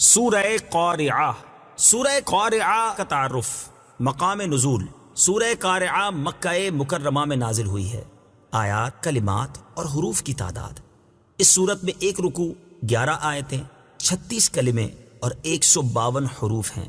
سورہ قارعہ۔ سورہ قارعہ کا تعارف، مقام نزول۔ سورہ قارعہ مکہ مکرمہ میں نازل ہوئی ہے۔ آیات، کلمات اور حروف کی تعداد: اس صورت میں 1 رکوع، 11 آیتیں، 36 کلمے اور 152 حروف ہیں۔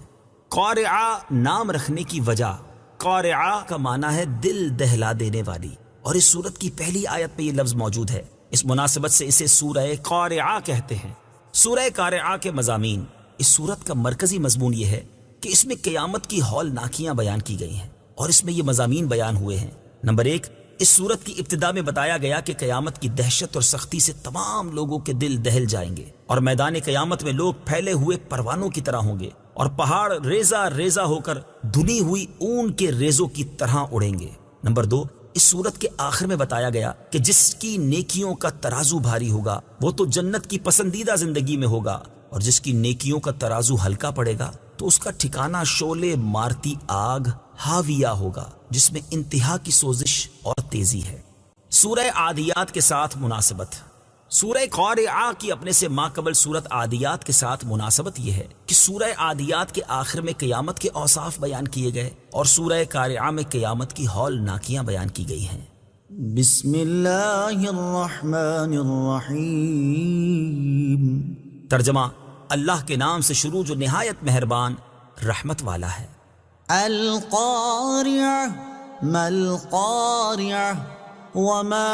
قارعہ نام رکھنے کی وجہ، قارعہ کا معنی ہے دل دہلا دینے والی، اور اس صورت کی پہلی آیت میں یہ لفظ موجود ہے۔ اس مناسبت سے اسے سورہ قارعہ کہتے ہیں۔ سورہ قارعہ کے مضامین: اس سورت کا مرکزی مضمون یہ ہے کہ اس میں قیامت کی ہولناکیاں بیان کی گئی ہیں، اور اس میں یہ مضامین بیان ہوئے ہیں۔ نمبر 1، اس سورت کی ابتدا میں بتایا گیا کہ قیامت کی دہشت اور سختی سے تمام لوگوں کے دل دہل جائیں گے، اور میدان قیامت میں لوگ پھیلے ہوئے پروانوں کی طرح ہوں گے، اور پہاڑ ریزہ ریزہ ہو کر دھنی ہوئی اون کے ریزوں کی طرح اڑیں گے۔ نمبر 2، اس سورت کے آخر میں بتایا گیا کہ جس کی نیکیوں کا ترازو بھاری ہوگا وہ تو جنت کی پسندیدہ زندگی میں ہوگا، اور جس کی نیکیوں کا ترازو ہلکا پڑے گا تو اس کا ٹھکانہ شعلے مارتی آگ ہاویہ ہوگا، جس میں انتہا کی سوزش اور تیزی ہے۔ سورہ عادیات کے ساتھ مناسبت: سورہ قارعہ کی اپنے سے ماقبل سورت عادیات کے ساتھ مناسبت یہ ہے کہ سورہ عادیات کے آخر میں قیامت کے اوصاف بیان کیے گئے، اور سورہ قارعہ میں قیامت کی ہولناکیاں بیان کی گئی ہیں۔ بسم اللہ الرحمن الرحیم۔ ترجمہ: اللہ کے نام سے شروع جو نہایت مہربان رحمت والا ہے۔ القارعہ، ما القارعہ، وما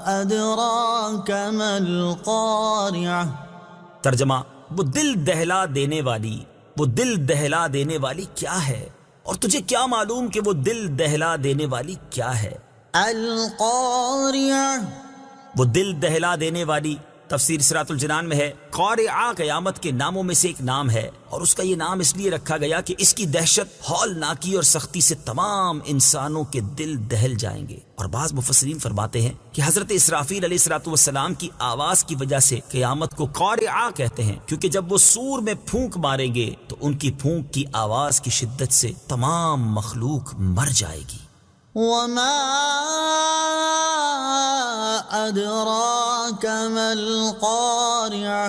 ادراک ما القارعہ۔ ترجمہ: وہ دل دہلا دینے والی، وہ دل دہلا دینے والی کیا ہے، اور تجھے کیا معلوم کہ وہ دل دہلا دینے والی کیا ہے؟ القارعہ، وہ دل دہلا دینے والی تفسیر صراط الجنان میں ہے، قارعہ قیامت کے ناموں میں سے ایک نام ہے، اور اس کا یہ نام اس لیے رکھا گیا کہ اس کی دہشت، ہولناکی اور سختی سے تمام انسانوں کے دل دہل جائیں گے۔ اور بعض مفسرین فرماتے ہیں کہ حضرت اسرافیل علیہ الصلوۃ والسلام کی آواز کی وجہ سے قیامت کو قارعہ کہتے ہیں، کیونکہ جب وہ سور میں پھونک ماریں گے تو ان کی پھونک کی آواز کی شدت سے تمام مخلوق مر جائے گی۔ وما ادراک ما القارعہ۔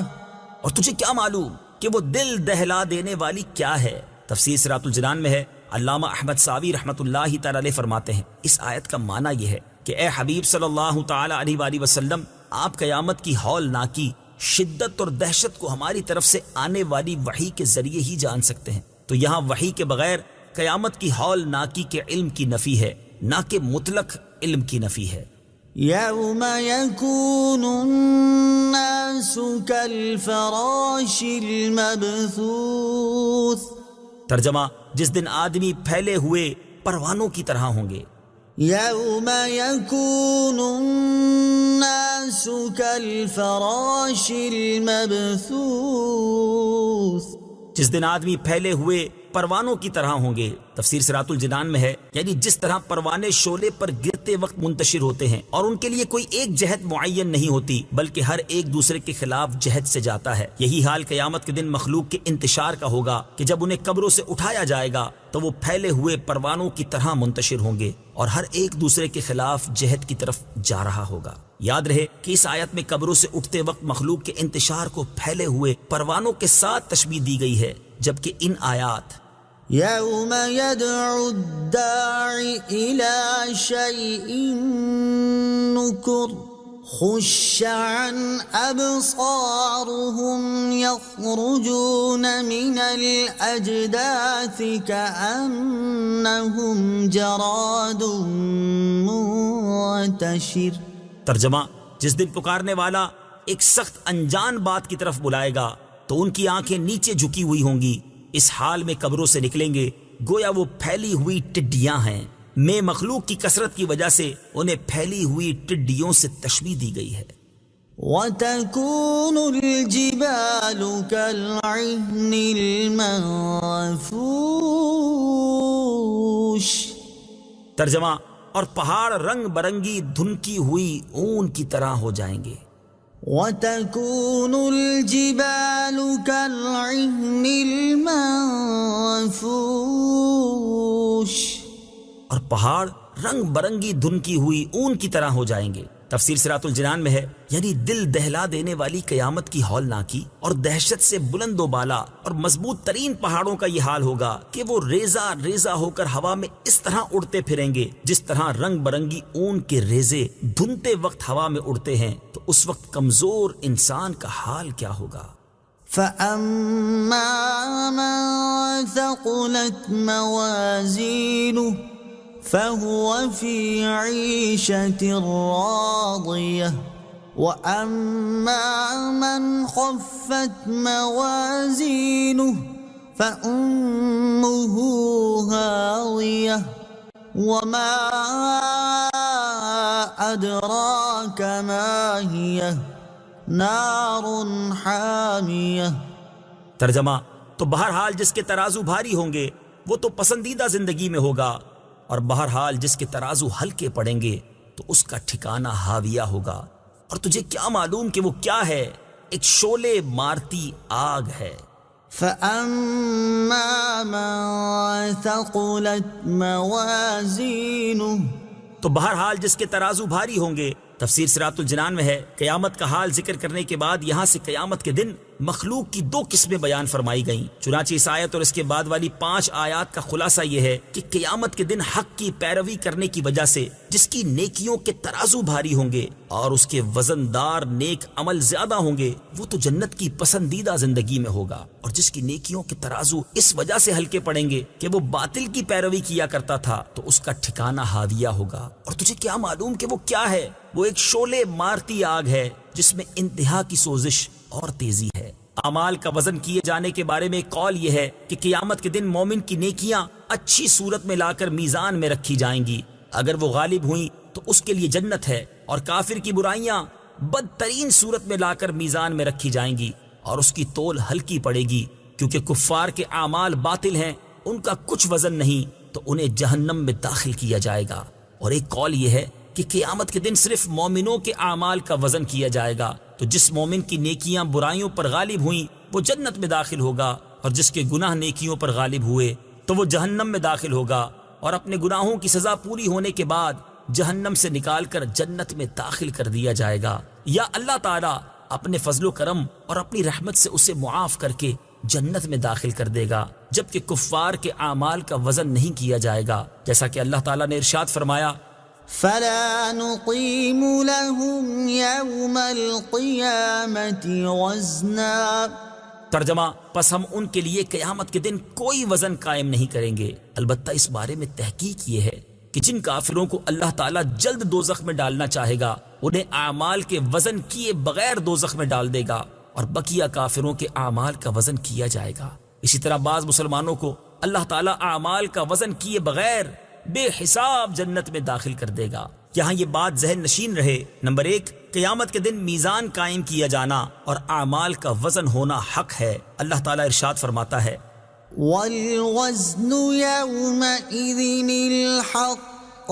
اور تجھے کیا معلوم کہ وہ دل دہلا دینے والی کیا ہے؟ تفسیر صراط الجنان میں ہے، علامہ احمد ساوی رحمۃ اللہ تعالی علیہ فرماتے ہیں، اس آیت کا معنی یہ ہے کہ اے حبیب صلی اللہ تعالی علیہ وآلہ وسلم، آپ قیامت کی ہولناکی، شدت اور دہشت کو ہماری طرف سے آنے والی وحی کے ذریعے ہی جان سکتے ہیں۔ تو یہاں وحی کے بغیر قیامت کی ہولناکی کے علم کی نفی ہے، نہ کہ مطلق علم کی نفی ہے۔ یوم یکون الناس کالفراش المبثوث۔ ترجمہ: جس دن آدمی پھیلے ہوئے پروانوں کی طرح ہوں گے۔ یوم یکون الناس کالفراش المبثوث۔ جس دن آدمی پھیلے ہوئے پروانوں کی طرح ہوں گے۔ تفسیر صراط الجنان میں ہے، یعنی جس طرح پروانے شعلے پر گرتے وقت منتشر ہوتے ہیں، اور ان کے لیے کوئی ایک جہت معین نہیں ہوتی، بلکہ ہر ایک دوسرے کے خلاف جہت سے جاتا ہے، یہی حال قیامت کے دن مخلوق کے انتشار کا ہوگا کہ جب انہیں قبروں سے اٹھایا جائے گا تو وہ پھیلے ہوئے پروانوں کی طرح منتشر ہوں گے، اور ہر ایک دوسرے کے خلاف جہت کی طرف جا رہا ہوگا۔ یاد رہے کہ اس آیت میں قبروں سے اٹھتے وقت مخلوق کے انتشار کو پھیلے ہوئے پروانوں کے ساتھ تشبیہ دی گئی ہے، جبکہ ان آیات یوم یدعو الداعی الی شیء نکر خش عن ابصارهم یخرجون من الاجداث کأنهم جراد منتشر۔ ترجمہ: جس دن پکارنے والا ایک سخت انجان بات کی طرف بلائے گا تو ان کی آنکھیں نیچے جھکی ہوئی ہوں گی، اس حال میں قبروں سے نکلیں گے گویا وہ پھیلی ہوئی ٹڈیاں ہیں۔ میں مخلوق کی کثرت کی وجہ سے انہیں پھیلی ہوئی ٹڈیوں سے تشبیہ دی گئی ہے۔ وَتَكُونُ الْجِبَالُ كَالْعِهْنِ الْمَنفُوشِ۔ ترجمہ: اور پہاڑ رنگ برنگی دھنکی ہوئی اون کی طرح ہو جائیں گے۔ وَتَكُونُ الْجِبَالُ كَالْعِهْنِ الْمَنفُوشِ۔ اور پہاڑ رنگ برنگی دھنکی ہوئی اون کی طرح ہو جائیں گے۔ تفسیر صراط الجنان میں ہے، یعنی دل دہلا دینے والی قیامت کی ہولناکی اور دہشت سے بلند و بالا اور مضبوط ترین پہاڑوں کا یہ حال ہوگا کہ وہ ریزہ ریزہ ہو کر ہوا میں اس طرح اڑتے پھریں گے جس طرح رنگ برنگی اون کے ریزے دھنتے وقت ہوا میں اڑتے ہیں، تو اس وقت کمزور انسان کا حال کیا ہوگا؟ فَأَمَّا مَن ثَقُلَتْ مَوَازِينُهُ فَهُوَ فِي عِيشَةٍ رَاضِيَةٍ وَأَمَّا مَنْ خَفَّتْ مَوَازِينُهُ فَأُمُّهُ هَاوِيَةٌ وَمَا أَدْرَاكَ مَا هِيَهْ نَارٌ حَامِيَةٌ۔ ترجمہ: تو بہرحال جس کے ترازو بھاری ہوں گے وہ تو پسندیدہ زندگی میں ہوگا، اور بہرحال جس کے ترازو ہلکے پڑیں گے تو اس کا ٹھکانہ ہاویہ ہوگا، اور تجھے کیا معلوم کہ وہ کیا ہے؟ ایک شعلے مارتی آگ ہے۔ فَأَمَّا مَن ثَقُلَتْ مَوَازِينُهُ، تو بہرحال جس کے ترازو بھاری ہوں گے۔ تفسیر صراط الجنان میں ہے، قیامت کا حال ذکر کرنے کے بعد یہاں سے قیامت کے دن مخلوق کی دو قسمیں بیان فرمائی گئیں۔ چنانچہ اس آیت اور اس کے بعد والی 5 آیات کا خلاصہ یہ ہے کہ قیامت کے دن حق کی پیروی کرنے کی وجہ سے جس کی نیکیوں کے ترازو بھاری ہوں گے اور اس کے وزندار نیک عمل زیادہ ہوں گے، وہ تو جنت کی پسندیدہ زندگی میں ہوگا، اور جس کی نیکیوں کے ترازو اس وجہ سے ہلکے پڑیں گے کہ وہ باطل کی پیروی کیا کرتا تھا، تو اس کا ٹھکانہ ہاویہ ہوگا۔ اور تجھے کیا معلوم کہ وہ کیا ہے؟ وہ ایک شعلے مارتی آگ ہے جس میں انتہا کی سوزش اور تیزی ہے۔ اعمال کا وزن کیے جانے کے بارے میں ایک قول یہ ہے کہ قیامت کے دن مومن کی نیکیاں اچھی صورت میں لا کر میزان میں رکھی جائیں گی، اگر وہ غالب ہوئیں تو اس کے لیے جنت ہے، اور کافر کی برائیاں بدترین صورت میں لا کر میزان میں رکھی جائیں گی اور اس کی تول ہلکی پڑے گی، کیونکہ کفار کے اعمال باطل ہیں، ان کا کچھ وزن نہیں، تو انہیں جہنم میں داخل کیا جائے گا۔ اور ایک قول یہ ہے کہ قیامت کے دن صرف مومنوں کے اعمال کا وزن کیا جائے گا، تو جس مومن کی نیکیاں برائیوں پر غالب ہوئیں وہ جنت میں داخل ہوگا، اور جس کے گناہ نیکیوں پر غالب ہوئے تو وہ جہنم میں داخل ہوگا، اور اپنے گناہوں کی سزا پوری ہونے کے بعد جہنم سے نکال کر جنت میں داخل کر دیا جائے گا، یا اللہ تعالیٰ اپنے فضل و کرم اور اپنی رحمت سے اسے معاف کر کے جنت میں داخل کر دے گا، جبکہ کفار کے اعمال کا وزن نہیں کیا جائے گا، جیسا کہ اللہ تعالیٰ نے ارشاد فرمایا: فَلَا نُقِيمُ لَهُمْ يَوْمَ الْقِيَامَةِ وَزْنًا۔ ترجمہ: پس ہم ان کے لیے قیامت کے دن کوئی وزن قائم نہیں کریں گے۔ البتہ اس بارے میں تحقیق یہ ہے کہ جن کافروں کو اللہ تعالیٰ جلد دوزخ میں ڈالنا چاہے گا انہیں اعمال کے وزن کیے بغیر دوزخ میں ڈال دے گا، اور بقیہ کافروں کے اعمال کا وزن کیا جائے گا۔ اسی طرح بعض مسلمانوں کو اللہ تعالیٰ اعمال کا وزن کیے بغیر بے حساب جنت میں داخل کر دے گا۔ یہاں یہ بات ذہن نشین رہے، نمبر 1، قیامت کے دن میزان قائم کیا جانا اور اعمال کا وزن ہونا حق ہے۔ اللہ تعالیٰ ارشاد فرماتا ہے: وَالْوَزْنُ يَوْمَئِذٍ الْحَقُّ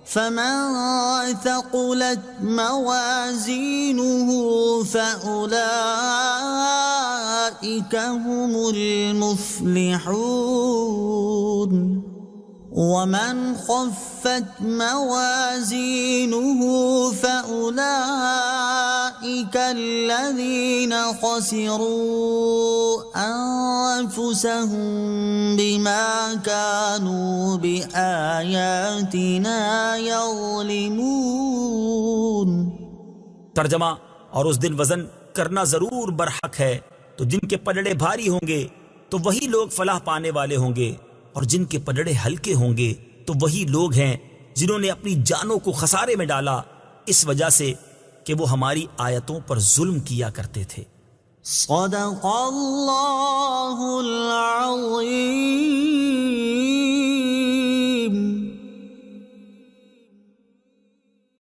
فَمَنْ ثَقُلَتْ مَوَازِينُهُ فَأُولَئِكَ هُمُ الْمُفْلِحُونَ وَمَنْ خَفَّتْ مَوَازِينُهُ فَأُولَئِكَ الَّذِينَ خَسِرُوا أَنفُسَهُمْ بِمَا كَانُوا بِآيَاتِنَا يَظْلِمُونَ۔ ترجمہ: اور اس دن وزن کرنا ضرور برحق ہے، تو جن کے پلڑے بھاری ہوں گے تو وہی لوگ فلاح پانے والے ہوں گے، اور جن کے پلڑے ہلکے ہوں گے تو وہی لوگ ہیں جنہوں نے اپنی جانوں کو خسارے میں ڈالا اس وجہ سے کہ وہ ہماری آیتوں پر ظلم کیا کرتے تھے۔ صدق اللہ العظیم۔